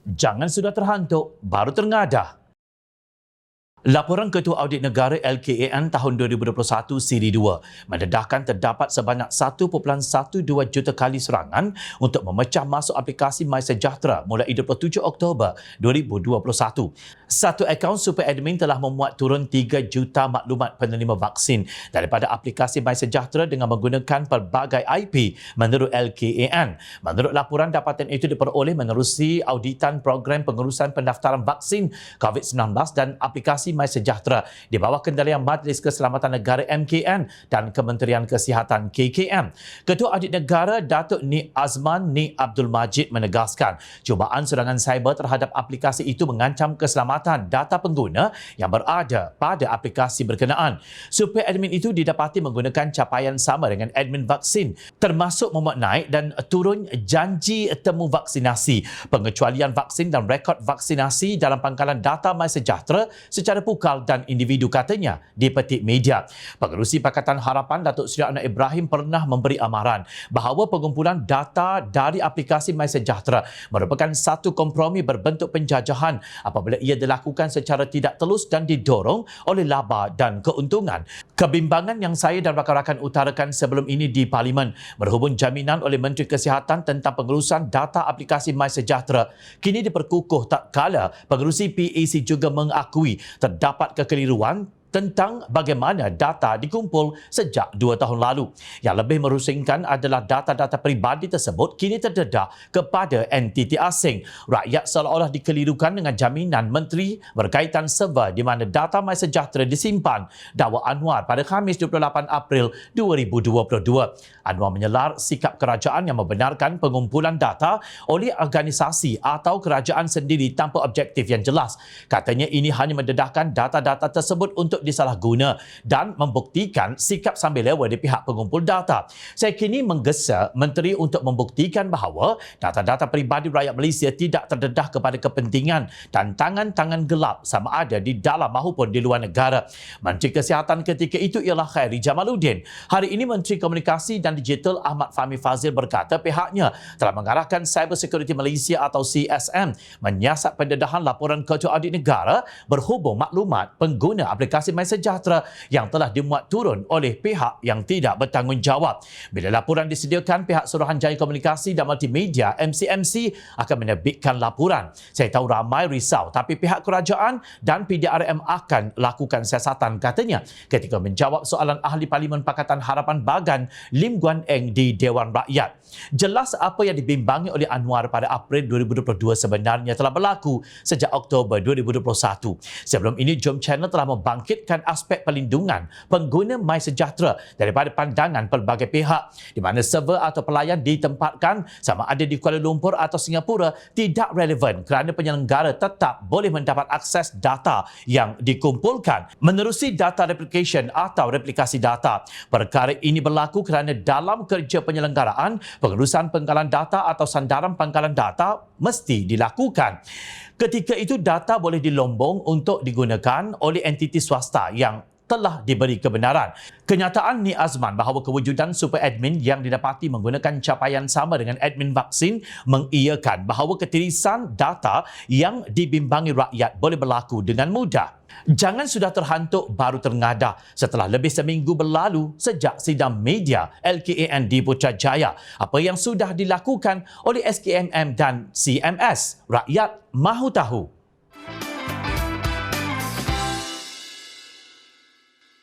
Jangan sudah terhantuk, baru tengadah. Laporan Ketua Audit Negara LKAN tahun 2021 siri 2 mendedahkan terdapat sebanyak 1.12 juta kali serangan untuk memecah masuk aplikasi MySejahtera mulai 27 Oktober 2021. Satu akaun super admin telah memuat turun 3 juta maklumat penerima vaksin daripada aplikasi MySejahtera dengan menggunakan pelbagai IP menurut LKAN. Menurut laporan, dapatan itu diperoleh menerusi auditan program pengurusan pendaftaran vaksin COVID-19 dan aplikasi MySejahtera di bawah kendalian Majlis Keselamatan Negara MKN dan Kementerian Kesihatan KKM. Ketua Audit Negara Datuk Nik Azman Nik Abdul Majid menegaskan cubaan serangan cyber terhadap aplikasi itu mengancam keselamatan data pengguna yang berada pada aplikasi berkenaan. Super admin itu didapati menggunakan capaian sama dengan admin vaksin, termasuk memuat naik dan turun janji temu vaksinasi, pengecualian vaksin dan rekod vaksinasi dalam pangkalan data MySejahtera secara pukal dan individu, katanya dipetik media. Pengerusi Pakatan Harapan Datuk Seri Anwar Ibrahim pernah memberi amaran bahawa pengumpulan data dari aplikasi MySejahtera merupakan satu kompromi berbentuk penjajahan apabila ia dilakukan secara tidak telus dan didorong oleh laba dan keuntungan. Kebimbangan yang saya dan rakan-rakan utarakan sebelum ini di Parlimen berhubung jaminan oleh Menteri Kesihatan tentang pengurusan data aplikasi MySejahtera kini diperkukuh tak kala pengerusi PAC juga mengakui terdapat kekeliruan tentang bagaimana data dikumpul sejak 2 tahun lalu. Yang lebih merusingkan adalah data-data peribadi tersebut kini terdedah kepada entiti asing. Rakyat seolah-olah dikelirukan dengan jaminan menteri berkaitan server di mana data MySejahtera disimpan, dakwa Anwar pada Khamis 28 April 2022. Anwar menyelar sikap kerajaan yang membenarkan pengumpulan data oleh organisasi atau kerajaan sendiri tanpa objektif yang jelas. Katanya ini hanya mendedahkan data-data tersebut untuk disalahguna dan membuktikan sikap sambil lewa di pihak pengumpul data. Saya kini menggesa menteri untuk membuktikan bahawa data-data peribadi rakyat Malaysia tidak terdedah kepada kepentingan dan tangan-tangan gelap sama ada di dalam maupun di luar negara. Menteri Kesihatan ketika itu ialah Khairi Jamaluddin. Hari ini Menteri Komunikasi dan Digital Ahmad Fahmi Fazil berkata pihaknya telah mengarahkan Cyber Security Malaysia atau CSM menyiasat pendedahan laporan Ketua Audit Negara berhubung maklumat pengguna aplikasi MySejahtera yang telah dimuat turun oleh pihak yang tidak bertanggungjawab. Bila laporan disediakan, pihak Suruhanjaya Komunikasi dan Multimedia MCMC akan menerbitkan laporan. Saya tahu ramai risau, tapi pihak kerajaan dan PDRM akan lakukan siasatan, katanya ketika menjawab soalan Ahli Parlimen Pakatan Harapan Bagan Lim Guan Eng di Dewan Rakyat. Jelas apa yang dibimbangi oleh Anwar pada April 2022 sebenarnya telah berlaku sejak Oktober 2021. Sebelum ini, Jom Channel telah membangkitkan aspek pelindungan pengguna MySejahtera daripada pandangan pelbagai pihak, di mana server atau pelayan ditempatkan sama ada di Kuala Lumpur atau Singapura tidak relevan kerana penyelenggara tetap boleh mendapat akses data yang dikumpulkan menerusi data replication atau replikasi data. Perkara ini berlaku kerana dalam kerja penyelenggaraan, pengurusan pangkalan data atau sandaran pangkalan data mesti dilakukan. Ketika itu, data boleh dilombong untuk digunakan oleh entiti swasta yang telah diberi kebenaran. Kenyataan Nik Azman bahawa kewujudan super admin yang didapati menggunakan capaian sama dengan admin vaksin mengiyakan bahawa ketirisan data yang dibimbangi rakyat boleh berlaku dengan mudah. Jangan sudah terhantuk baru tengadah setelah lebih seminggu berlalu sejak sidang media LKAN di Putrajaya. Apa yang sudah dilakukan oleh SKMM dan CMS? Rakyat mahu tahu.